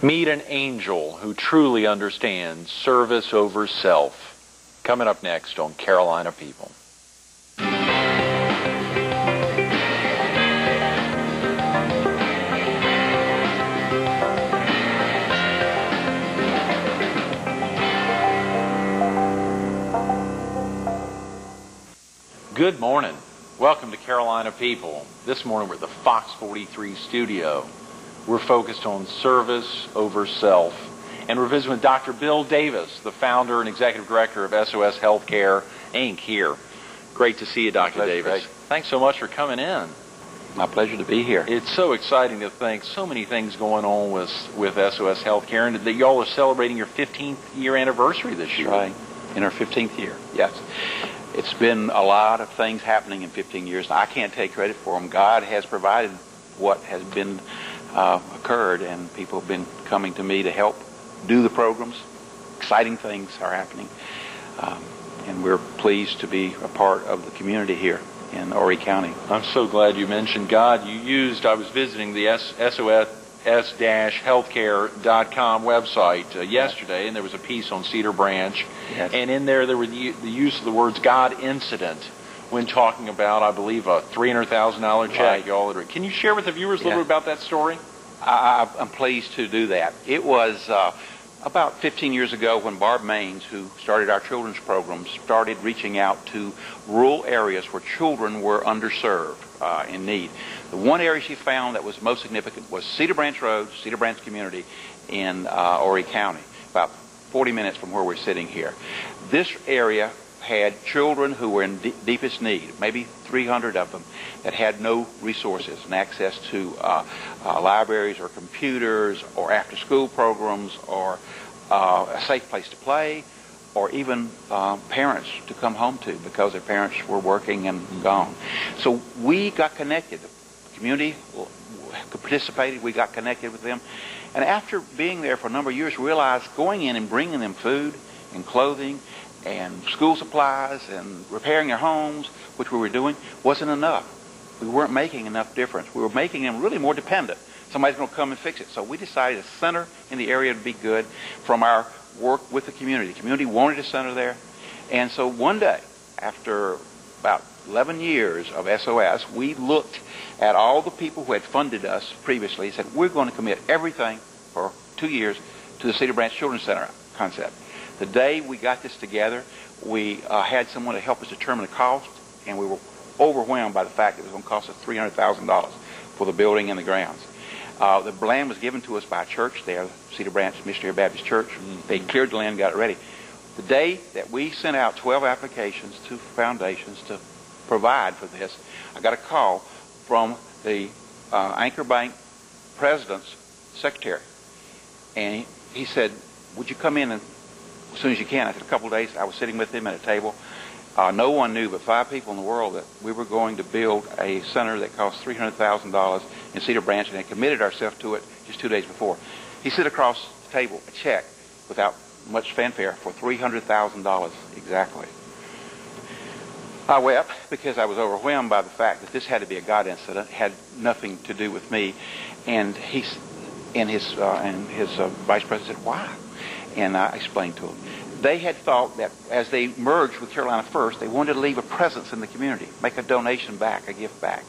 Meet an angel who truly understands service over self. Coming up next on Carolina People. Good morning. Welcome to Carolina People. This morning we're at the Fox 43 studio. We're focused on service over self. And we're visiting with Dr. Bill Davis, the founder and executive director of SOS Healthcare, Inc. here. Great to see you, Dr. Davis. Great. Thanks so much for coming in. My pleasure to be here. It's so exciting to think so many things going on with SOS Healthcare, and that y'all are celebrating your 15th year anniversary this year. Right. In our 15th year, yes. It's been a lot of things happening in 15 years. I can't take credit for them. God has provided what has been occurred, and people have been coming to me to help do the programs. Exciting things are happening, and we're pleased to be a part of the community here in Horry County. I'm so glad you mentioned God. I was visiting the SOS-healthcare.com website yesterday, and there was a piece on Cedar Branch, yes. And in there were the use of the words God incident when talking about, I believe, a $300,000 check. Right. Y'all had. Can you share with the viewers a little bit about that story? I'm pleased to do that. It was about 15 years ago when Barb Maines, who started our children's program, started reaching out to rural areas where children were underserved, in need. The one area she found that was most significant was Cedar Branch Road, Cedar Branch community in Horry County, about 40 minutes from where we're sitting here. This area had children who were in deepest need, maybe 300 of them, that had no resources and access to libraries or computers or after-school programs or a safe place to play, or even parents to come home to because their parents were working and gone. So we got connected. The community participated. We got connected with them. And after being there for a number of years, realized going in and bringing them food and clothing and school supplies and repairing their homes, which we were doing, wasn't enough. We weren't making enough difference. We were making them really more dependent. Somebody's going to come and fix it. So we decided a center in the area would be good from our work with the community. The community wanted a center there. And so one day, after about 11 years of SOS, we looked at all the people who had funded us previously and said, we're going to commit everything for 2 years to the Cedar Branch Children's Center concept. The day we got this together, we had someone to help us determine the cost, and we were overwhelmed by the fact that it was going to cost us $300,000 for the building and the grounds. The land was given to us by a church there, Cedar Branch Missionary Baptist Church. They cleared the land, got it ready. The day that we sent out 12 applications to foundations to provide for this, I got a call from the Anchor Bank president's secretary. And he said, would you come in as soon as you can? I said, a couple of days. I was sitting with him at a table. No one knew but 5 people in the world that we were going to build a center that cost $300,000 in Cedar Branch, and had committed ourselves to it just 2 days before. He slid across the table a check without much fanfare for $300,000 exactly. I wept because I was overwhelmed by the fact that this had to be a God incident, had nothing to do with me. And his vice president said, why? And I explained to him. They had thought that as they merged with Carolina First, they wanted to leave a presence in the community, make a donation back, a gift back.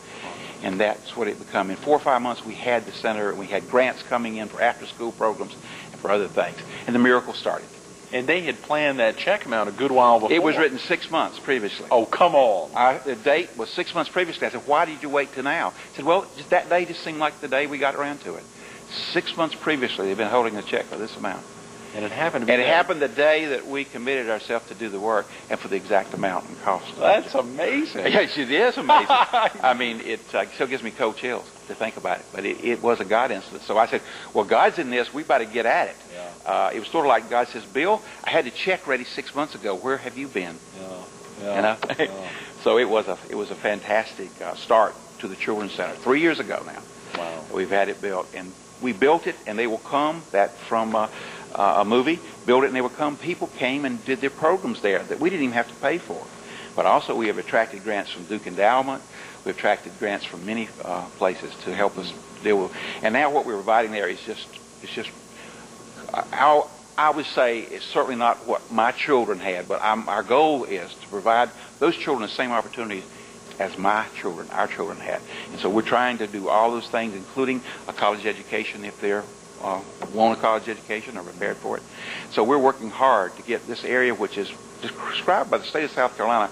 And that's what it became. In 4 or 5 months, we had the center, and we had grants coming in for after-school programs and for other things. And the miracle started. And they had planned that check amount a good while before. It was written 6 months previously. Oh, come on. The date was 6 months previously. I said, why did you wait till now? He said, well, just that day just seemed like the day we got around to it. 6 months previously, they've been holding the check for this amount. And it happened to be. And it happened the day that we committed ourselves to do the work, and for the exact amount and cost. That's amazing. Yes, it is amazing. I mean, it still gives me cold chills to think about it. But it was a God incident. So I said, well, God's in this. We better get at it. Yeah. It was sort of like God says, Bill, I had the check ready 6 months ago. Where have you been? Yeah. You know? So it was a fantastic start to the Children's Center. 3 years ago now. Wow. We've had it built. And we built it, and they will come from a movie, built it, and they will come. People came and did their programs there that we didn't even have to pay for. But also we have attracted grants from Duke Endowment. We've attracted grants from many places to help us deal with. And now what we're providing there is just I would say it's certainly not what my children had, but our goal is to provide those children the same opportunities as my children, our children had. And so we're trying to do all those things, including a college education if they're want a college education or prepared for it. So we're working hard to get this area, which is described by the state of South Carolina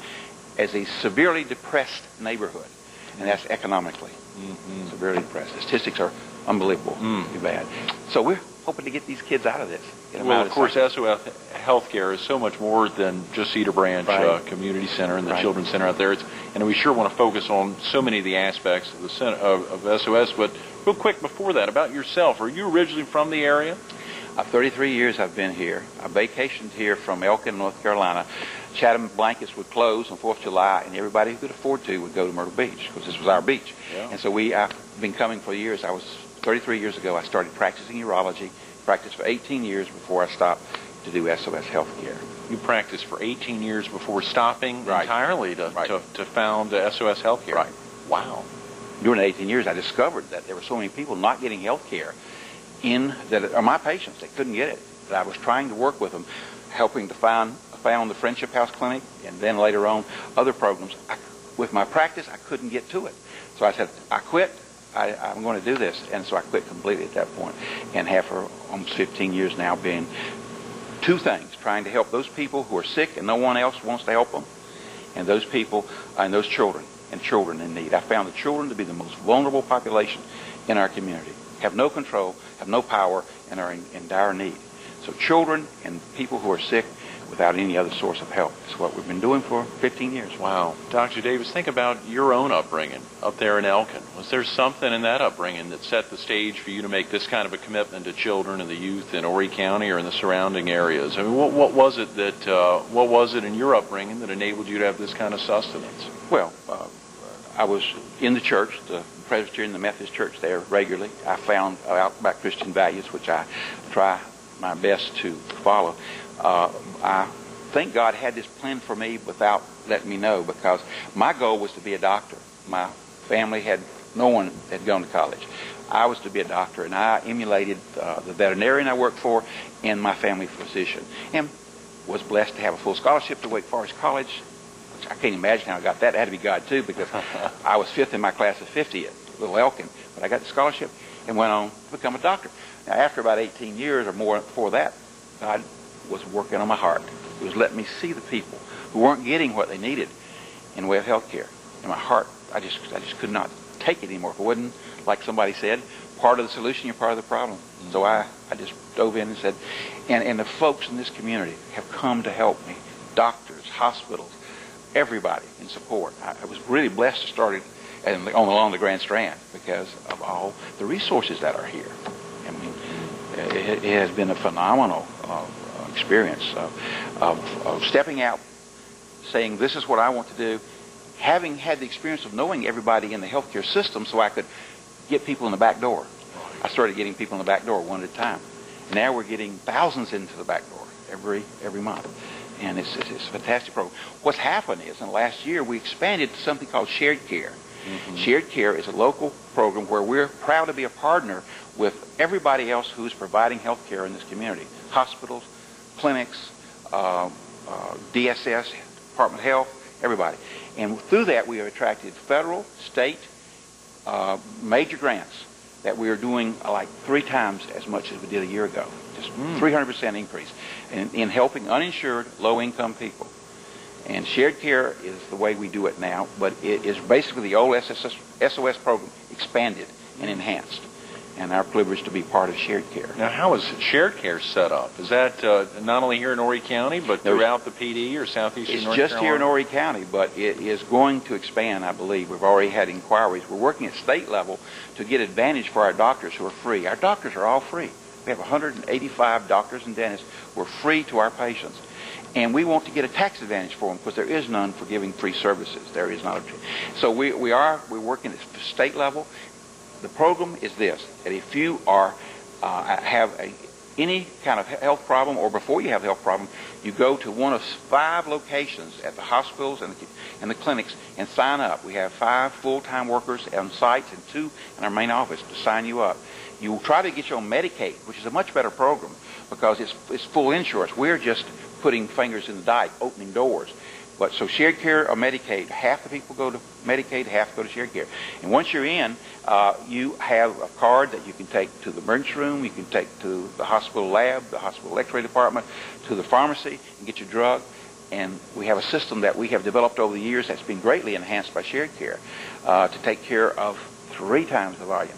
as a severely depressed neighborhood, and that's economically severely depressed. The statistics are unbelievable, too bad. So we're hoping to get these kids out of this. Well, of course, SOS Healthcare is so much more than just Cedar Branch Community Center and the Children's Center out there. And we sure want to focus on so many of the aspects of the center, of SOS. But real quick before that, about yourself, are you originally from the area? 33 years I've been here. I vacationed here from Elkin, North Carolina. Chatham Blankets would close on 4th of July, and everybody who could afford to would go to Myrtle Beach because this was our beach. Yeah. And so I've been coming for years. 33 years ago, I started practicing urology. Practiced for 18 years before I stopped to do SOS Healthcare. You practiced for 18 years before stopping entirely to found SOS Healthcare. Right. Wow. During the 18 years, I discovered that there were so many people not getting health care that are my patients. They couldn't get it. That I was trying to work with them, helping to found the Friendship House Clinic, and then later on other programs. With my practice, I couldn't get to it. So I said, I quit. I'm going to do this. And so I quit completely at that point, and have for almost 15 years now been two things: trying to help those people who are sick and no one else wants to help them, and those people and those children in need. I found the children to be the most vulnerable population in our community, have no control, have no power, and are in dire need. So children and people who are sick without any other source of help is what we've been doing for 15 years. Wow. Dr. Davis, think about your own upbringing up there in Elkin. Was there something in that upbringing that set the stage for you to make this kind of a commitment to children and the youth in Horry County or in the surrounding areas? I mean, what was it in your upbringing that enabled you to have this kind of sustenance? Well, I was in the church, the Presbyterian, the Methodist church there regularly. I found out about Christian values, which I try my best to follow. I think God had this plan for me without letting me know, because my goal was to be a doctor. My family no one had gone to college. I was to be a doctor, and I emulated the veterinarian I worked for and my family physician, and was blessed to have a full scholarship to Wake Forest College, which I can't imagine how I got that. It had to be God, too, because I was 5th in my class of 50 at Little Elkin, but I got the scholarship and went on to become a doctor. Now, after about 18 years or more before that, God was working on my heart. He was letting me see the people who weren't getting what they needed in the way of health care. In my heart, I just could not take it anymore. If it wasn't, like somebody said, part of the solution, you're part of the problem. So I just dove in and said, and the folks in this community have come to help me. Doctors, hospitals, everybody in support. I was really blessed to start it along the Grand Strand because of all the resources that are here. I mean, it has been a phenomenal experience of stepping out, saying this is what I want to do, having had the experience of knowing everybody in the healthcare system so I could get people in the back door. I started getting people in the back door one at a time. Now we're getting thousands into the back door every month. And it's a fantastic program. What's happened is in the last year we expanded to something called Shared Care. Shared Care is a local program where we're proud to be a partner with everybody else who's providing health care in this community. Hospitals, clinics, DSS, Department of Health, everybody. And through that we have attracted federal, state, major grants that we are doing like 3 times as much as we did a year ago. Just 300% increase in helping uninsured, low-income people. And Shared Care is the way we do it now, but it is basically the old SOS program expanded and enhanced. And our privilege to be part of Shared Care. Now, how is Shared Care set up? Is that not only here in Horry County, but throughout the PD or southeastern North Carolina? It's just here in Horry County, but it is going to expand, I believe. We've already had inquiries. We're working at state level to get advantage for our doctors who are free. Our doctors are all free. We have 185 doctors and dentists who are free to our patients. And we want to get a tax advantage for them because there is none for giving free services. There is not. So we're working at the state level. The program is this, that if you have any kind of health problem, or before you have a health problem, you go to one of 5 locations at the hospitals and the clinics and sign up. We have 5 full-time workers on sites and 2 in our main office to sign you up. You will try to get you on Medicaid, which is a much better program, because it's full insurance. We're just putting fingers in the dike, opening doors. But so shared care or Medicaid, half the people go to Medicaid, half go to shared care. And once you're in, you have a card that you can take to the emergency room, you can take to the hospital lab, the hospital x-ray department, to the pharmacy and get your drug. And we have a system that we have developed over the years that's been greatly enhanced by shared care to take care of 3 times the volume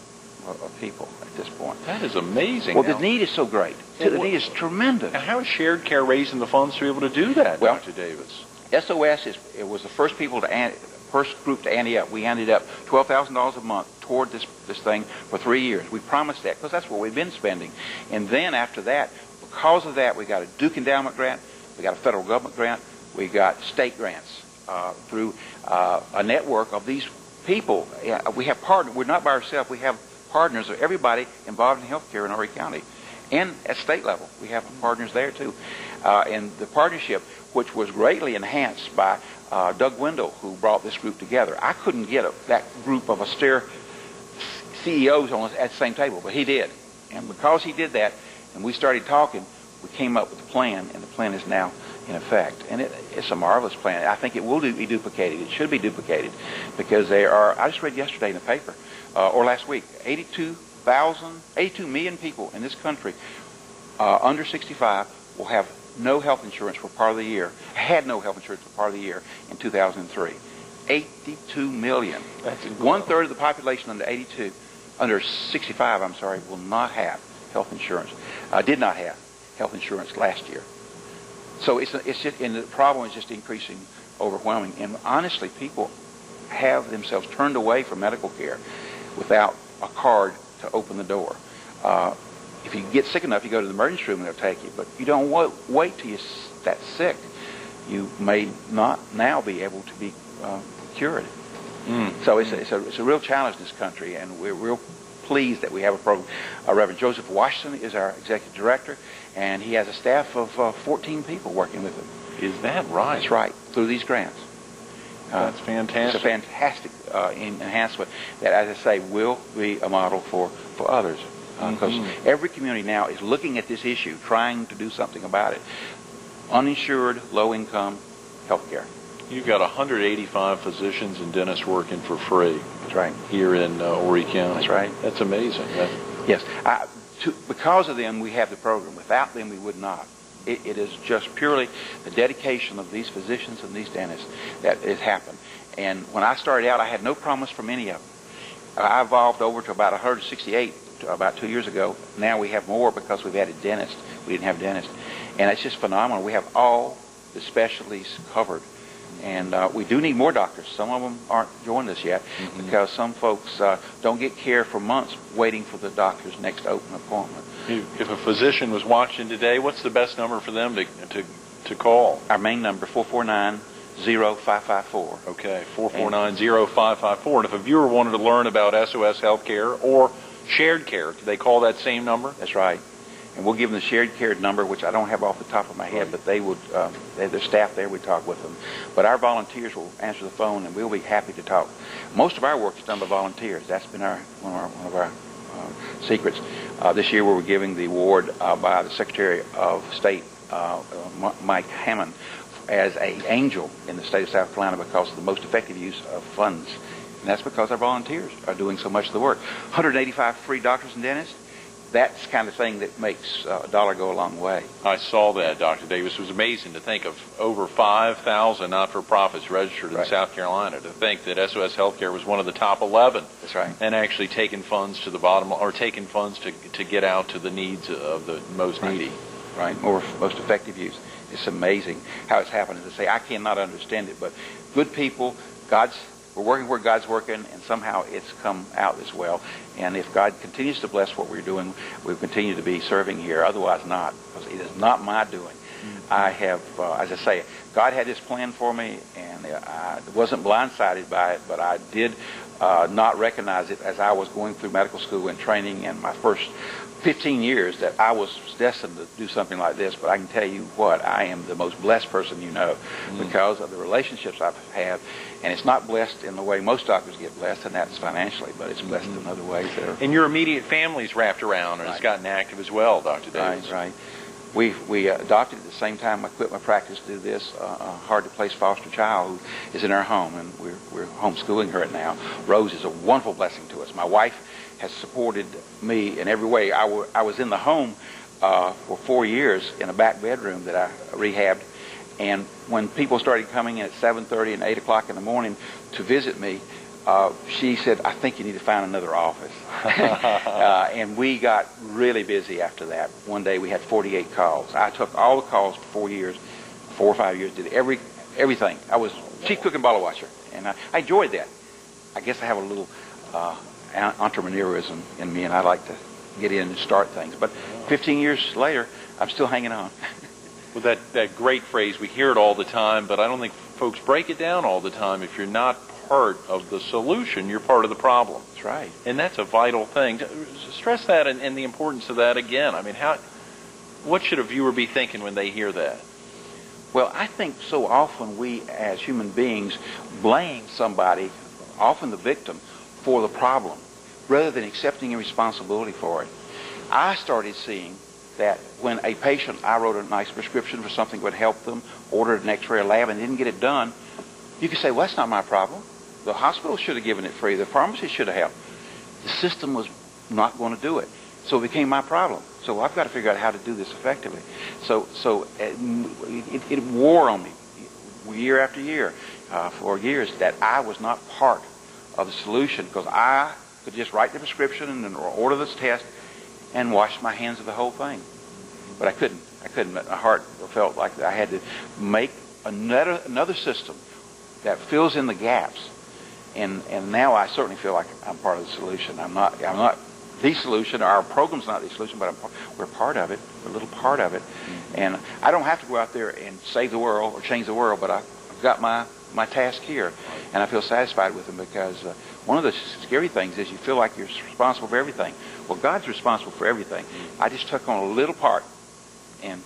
of people at this point. That is amazing. Well, the need is so great. The need is tremendous. And how is shared care raising the funds to be able to do that, Well, Dr. Davis? SOS was the first first group to ante up. We ended up $12,000 a month toward this thing for 3 years. We promised that because that's what we've been spending. And then after that, because of that, we got a Duke Endowment grant, we got a federal government grant, we got state grants through a network of these people. We have partners. We're not by ourselves. We have partners of everybody involved in healthcare in Horry County. And at state level, we have partners there too. And the partnership, which was greatly enhanced by Doug Wendell, who brought this group together. I couldn't get that group of austere CEOs at the same table, but he did. And because he did that, and we started talking, we came up with a plan, and the plan is now in effect. And it's a marvelous plan. I think it will be duplicated. It should be duplicated because I just read yesterday in the paper, or last week, 82 million people in this country under 65 will have no health insurance for part of the year, had no health insurance for part of the year in 2003. 82 million. That's 1/3 of the population under 65, will not have health insurance. Did not have health insurance last year. So it's just, and the problem is just increasing, overwhelming. And honestly, people have themselves turned away from medical care without a card to open the door. If you get sick enough, you go to the emergency room and they'll take you. But you don't wait till you're that sick. You may not now be able to be cured. So it's a real challenge in this country, and we're real pleased that we have a program. Reverend Joseph Washington is our executive director, and he has a staff of 14 people working with him. Is that right? That's right, through these grants. That's fantastic. It's a fantastic enhancement that, as I say, will be a model for others. Because every community now is looking at this issue, trying to do something about it. Uninsured, low-income health care. You've got 185 physicians and dentists working for free. That's right. Here in Horry County. That's right. That's amazing. Yes. Because of them, we have the program. Without them, we would not. It is just purely the dedication of these physicians and these dentists that has happened. And when I started out, I had no promise from any of them. I evolved over to about 168 about 2 years ago. Now we have more because we've added dentists. We didn't have dentists. And it's just phenomenal. We have all the specialties covered. And we do need more doctors. Some of them aren't joined us yet because some folks don't get care for months waiting for the doctor's next open appointment. If a physician was watching today, what's the best number for them to call? Our main number, 449-0554. Okay, 449-0554. And if a viewer wanted to learn about SOS Healthcare or shared care, do they call that same number? That's right. And we'll give them the shared care number, which I don't have off the top of my head, but they would, their staff there, we talk with them. But our volunteers will answer the phone, and we'll be happy to talk. Most of our work is done by volunteers. That's been one of our secrets. This year we were giving the award by the Secretary of State, Mike Hammond, as an angel in the state of South Carolina because of the most effective use of funds. And that's because our volunteers are doing so much of the work. 185 free doctors and dentists. That's the kind of thing that makes a dollar go a long way. I saw that, Dr. Davis. It was amazing to think of over 5,000 not-for-profits registered in South Carolina. To think that SOS Healthcare was one of the top 11. That's right. And actually taking funds to the bottom, or taking funds to get out to the needs of the most needy. Right. Or most effective use. It's amazing how it's happened. As I say, I cannot understand it, but good people, we're working where God's working, and somehow it's come out as well. And if God continues to bless what we're doing, we'll continue to be serving here. Otherwise not, because it is not my doing. I have, as I say, God had this plan for me, and I wasn't blindsided by it, but I did not recognize it as I was going through medical school and training, and my first 15 years that I was destined to do something like this, but I can tell you what, I am the most blessed person you know because of the relationships I've had. And it's not blessed in the way most doctors get blessed, and that's financially, but it's blessed in other ways. And your immediate family's wrapped around and has gotten active as well, Dr. Davis. Right. We adopted at the same time I quit my practice to do this a hard-to-place foster child who is in our home, and we're homeschooling her now. Rose is a wonderful blessing to us. My wife has supported me in every way. I was in the home for 4 years in a back bedroom that I rehabbed, and when people started coming in at 7:30 and 8 o'clock in the morning to visit me, she said, "I think you need to find another office." And we got really busy after that. One day we had 48 calls. I took all the calls for 4 or 5 years, did everything. I was chief cook and bottle washer, and I enjoyed that. I guess I have a little entrepreneurism in me, and I like to get in and start things. But 15 years later, I'm still hanging on. Well, that great phrase, we hear it all the time, but I don't think folks break it down all the time. If you're not part of the solution, you're part of the problem. That's right. And that's a vital thing. Stress that and the importance of that again. I mean, what should a viewer be thinking when they hear that? Well, I think so often we as human beings blame somebody, often the victim, for the problem, rather than accepting responsibility for it. I started seeing that when a patient, I wrote a nice prescription for something that would help them, ordered an x-ray or lab and didn't get it done, you could say, well, that's not my problem. The hospital should have given it free. The pharmacy should have helped. The system was not going to do it. So it became my problem. So I've got to figure out how to do this effectively. So it wore on me year after year, for years, that I was not part of the solution, because I could just write the prescription and order this test and wash my hands of the whole thing. But I couldn't. My heart felt like I had to make another system that fills in the gaps. And now I certainly feel like I'm part of the solution. I'm not the solution. Our program's not the solution, but we're part of it. We're a little part of it. And I don't have to go out there and save the world or change the world, but I've got my task here, and I feel satisfied with them, because one of the scary things is you feel like you're responsible for everything. Well, God's responsible for everything. I just took on a little part, and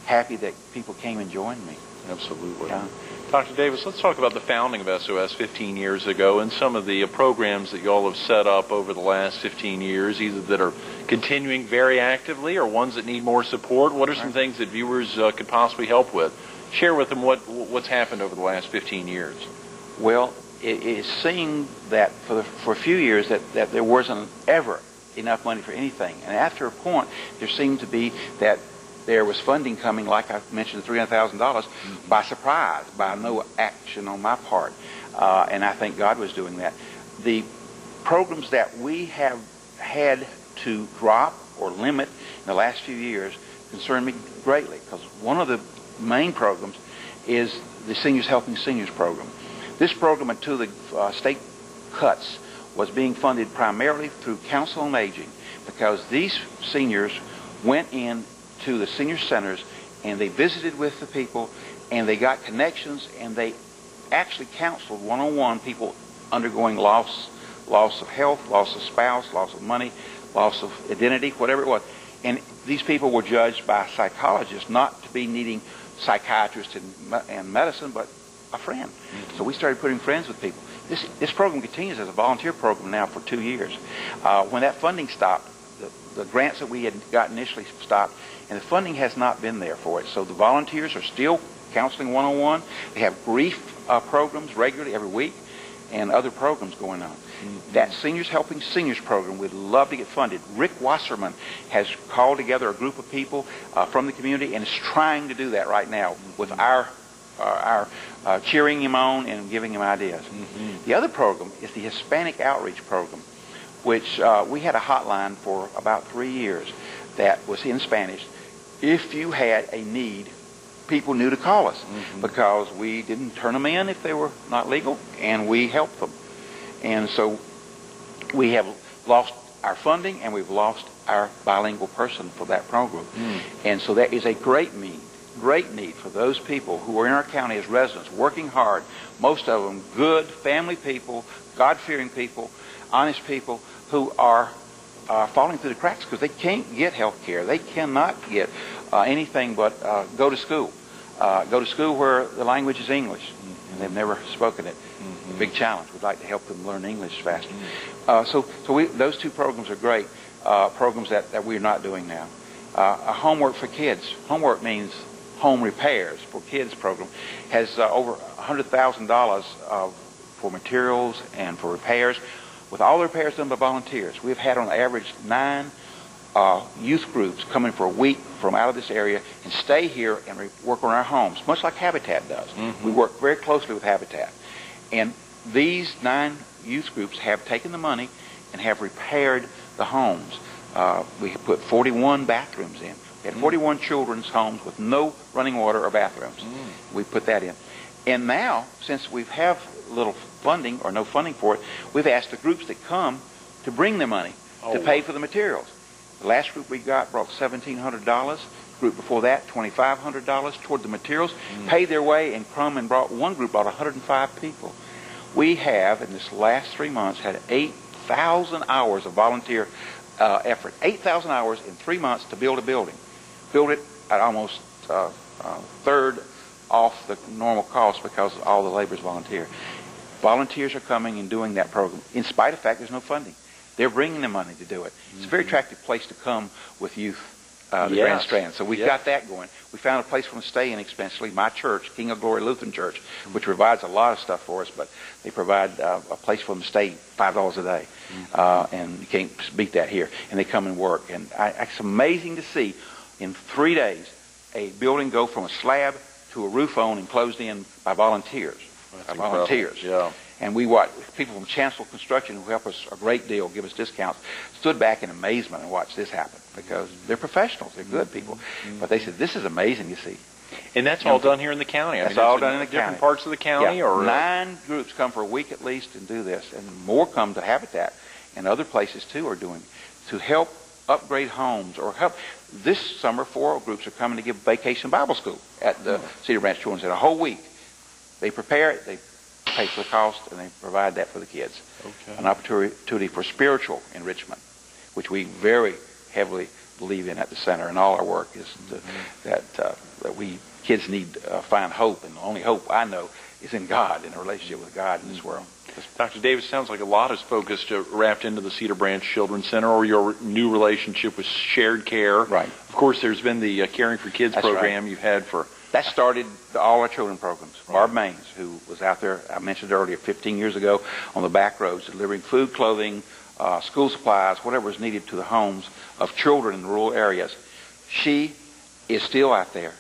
happy that people came and joined me. Absolutely. Yeah. Dr. Davis, let's talk about the founding of SOS 15 years ago and some of the programs that you all have set up over the last 15 years, either that are continuing very actively or ones that need more support. What are some things that viewers could possibly help with? Share with them what's happened over the last 15 years. Well, it seemed that for a few years that there wasn't ever enough money for anything. And after a point, there seemed to be that there was funding coming, like I mentioned, $300,000, by surprise, by no action on my part. And I think God was doing that. The programs that we have had to drop or limit in the last few years concern me greatly, because one of the main programs is the Seniors Helping Seniors program. This program, until the state cuts, was being funded primarily through Council on Aging, because these seniors went in to the senior centers and they visited with the people and they got connections, and they actually counseled one-on-one people undergoing loss of health, loss of spouse, loss of money, loss of identity, whatever it was. And these people were judged by psychologists not to be needing psychiatrists and medicine, but a friend. So we started putting friends with people. This program continues as a volunteer program now for 2 years. When that funding stopped, the grants that we had got initially stopped, and the funding has not been there for it. So the volunteers are still counseling one-on-one. They have grief programs regularly every week, and other programs going on. That Seniors Helping Seniors program would love to get funded. Rick Wasserman has called together a group of people from the community and is trying to do that right now with our cheering him on and giving him ideas. The other program is the Hispanic Outreach Program, which we had a hotline for about 3 years that was in Spanish. If you had a need, people knew to call us, because we didn't turn them in if they were not legal, and we helped them. And so we have lost our funding, and we've lost our bilingual person for that program. And so that is a great need for those people who are in our county as residents, working hard, most of them good family people, God-fearing people, honest people, who are are falling through the cracks because they can't get health care. They cannot get anything but go to school. Go to school where the language is English, and they've never spoken it. Big challenge. We'd like to help them learn English faster. So those two programs are great programs that we're not doing now. A homework for kids. Homework means home repairs for kids program has over $100,000 for materials and for repairs, with all the repairs done by volunteers. We've had on average 9 youth groups coming for a week from out of this area and stay here and work on our homes, much like Habitat does. We work very closely with Habitat. And these 9 youth groups have taken the money and have repaired the homes. We have put 41 bathrooms in. We had 41 children's homes with no running water or bathrooms. We put that in. And now, since we have little funding or no funding for it, we've asked the groups that come to bring their money to pay for the materials. The last group we got brought $1,700. Group before that, $2,500 toward the materials. Paid their way and come and brought, one group brought 105 people. We have, in this last 3 months, had 8,000 hours of volunteer effort. 8,000 hours in 3 months to build a building. Build it at almost third off the normal cost because all the labor is volunteer. Volunteers are coming and doing that program, in spite of the fact there's no funding. They're bringing the money to do it. It's a very attractive place to come with youth, the Grand Strand. So we've got that going. We found a place for them to stay inexpensively. My church, King of Glory Lutheran Church, which provides a lot of stuff for us, but they provide a place for them to stay $5 a day. And you can't beat that here. And they come and work. And it's amazing to see in 3 days a building go from a slab to a roof on and closed in by volunteers. Yeah. And we watched people from Chancellor Construction, who help us a great deal, give us discounts, stood back in amazement and watched this happen because they're professionals, they're good people. But they said, this is amazing, you see. And that's all done here in the county. That's all done in the different county. parts of the county? Or 9 groups come for a week at least and do this, and more come to Habitat, and other places too are doing to help upgrade homes or help. This summer, 4 groups are coming to give Vacation Bible School at the Cedar Branch Children's Center a whole week. They prepare it, they pay for the cost, and they provide that for the kids. An opportunity for spiritual enrichment, which we very heavily believe in at the center, and all our work is that we kids need to find hope, and the only hope I know is in God, in a relationship with God in this world. Dr. Davis, sounds like a lot is focused, wrapped into the Cedar Branch Children's Center, or your new relationship with Shared Care. Right. Of course, there's been the Caring for Kids program you've had for... That started all our children programs. Barb Maines, who was out there, I mentioned earlier, 15 years ago on the back roads, delivering food, clothing, school supplies, whatever is needed to the homes of children in rural areas. She is still out there.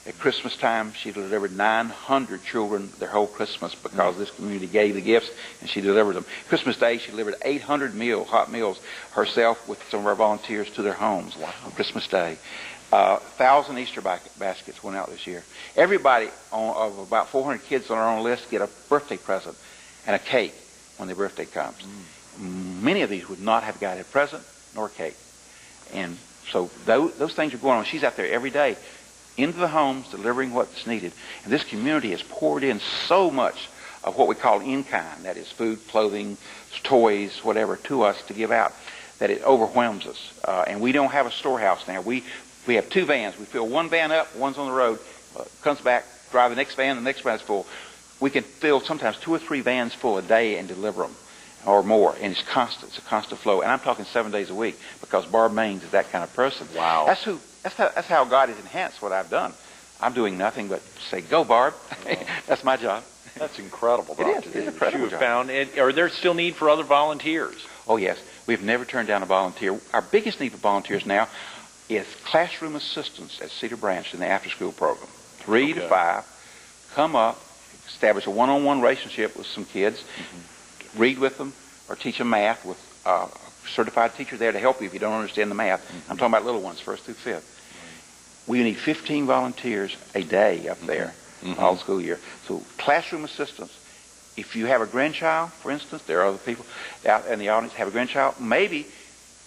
At Christmas time, she delivered 900 children their whole Christmas because this community gave the gifts and she delivered them. Christmas Day, she delivered 800 hot meals herself with some of our volunteers to their homes on Christmas Day. 1,000 Easter baskets went out this year. Everybody of about 400 kids on our own list get a birthday present and a cake when their birthday comes. Many of these would not have got a present nor cake. And so those things are going on. She's out there every day into the homes delivering what's needed. And this community has poured in so much of what we call in-kind, that is food, clothing, toys, whatever, to us to give out, that it overwhelms us. And we don't have a storehouse now. We have 2 vans. We fill one van up, one's on the road, comes back, drive the next van is full. We can fill sometimes 2 or 3 vans full a day and deliver them or more. And it's constant. It's a constant flow. And I'm talking 7 days a week because Barb Maines is that kind of person. Wow. That's how God has enhanced what I've done. I'm doing nothing but say, go, Barb. That's my job. That's incredible, Dr. It is. It's an incredible job. Found, are there still need for other volunteers? Oh, yes. We've never turned down a volunteer. Our biggest need for volunteers now is classroom assistants at Cedar Branch in the after-school program. 3 to 5, come up, establish a one-on-one relationship with some kids, read with them, or teach them math with a certified teacher there to help you if you don't understand the math. I'm talking about little ones, 1st through 5th. We need 15 volunteers a day up there all school year. So classroom assistants. If you have a grandchild, for instance, there are other people out in the audience have a grandchild, maybe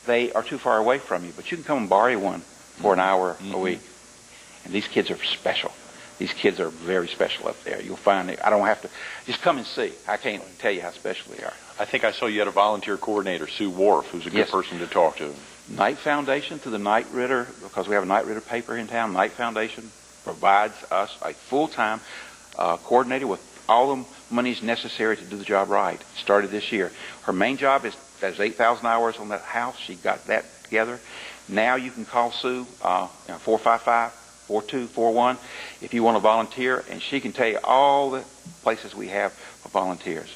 they are too far away from you, but you can come and borrow one for an hour a week. And these kids are special. These kids are very special up there. You'll find it. I don't have to. Just come and see. I can't tell you how special they are. I think I saw you had a volunteer coordinator, Sue Wharf, who's a good person to talk to. Knight Foundation, through the Knight Ridder, because we have a Knight Ridder paper in town, Knight Foundation provides us a full-time coordinator with all the monies necessary to do the job right. Started this year. Her main job is, there's 8,000 hours on that house. She got that together. Now you can call Sue, 455-4241, if you want to volunteer, and she can tell you all the places we have for volunteers.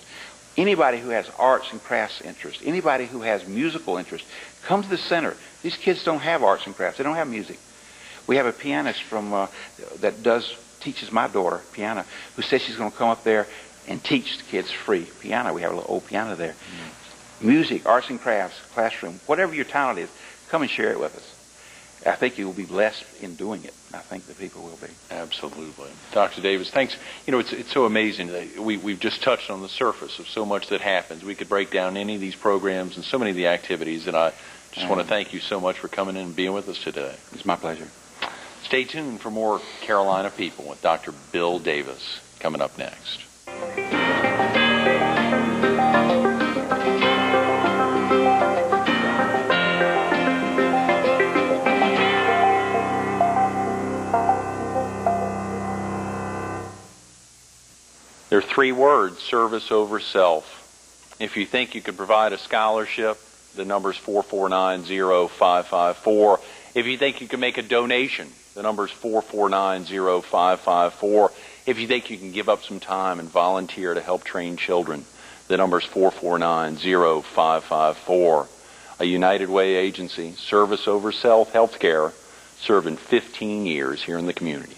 Anybody who has arts and crafts interest, anybody who has musical interest, come to the center. These kids don't have arts and crafts. They don't have music. We have a pianist from that teaches my daughter piano, who says she's going to come up there and teach the kids free piano. We have a little old piano there. Music, arts and crafts, classroom, whatever your talent is, come and share it with us. I think you will be blessed in doing it. I think the people will be. Absolutely. Dr. Davis, thanks. You know, it's so amazing that we've just touched on the surface of so much that happens. We could break down any of these programs and so many of the activities, and I just want to thank you so much for coming in and being with us today. It's my pleasure. Stay tuned for more Carolina People with Dr. Bill Davis coming up next. There are three words: service over self. If you think you could provide a scholarship, the number's 4490554. If you think you can make a donation, the number's 4490554. If you think you can give up some time and volunteer to help train children, the number's 4490554. A United Way agency, service over self healthcare, serving 15 years here in the community.